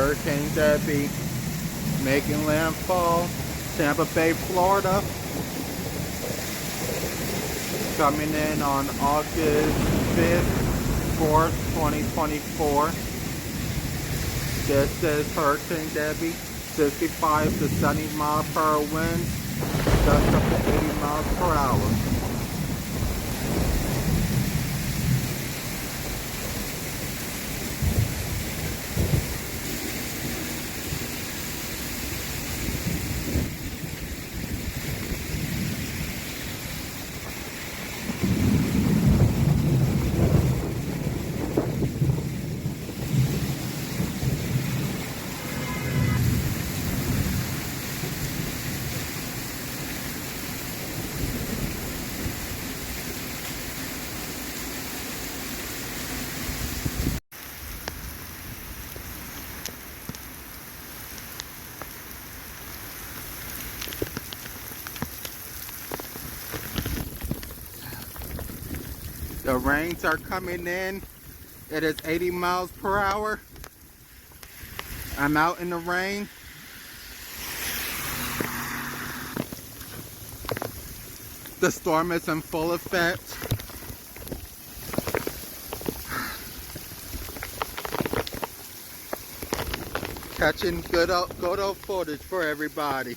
Hurricane Debbie making landfall, Tampa Bay, Florida. Coming in on August 5th, 4th, 2024. This is Hurricane Debbie, 65 to 70 miles per hour winds, gusts up to 80 miles per hour. The rains are coming in. It is 80 miles per hour. I'm out in the rain. The storm is in full effect. Catching good old footage for everybody.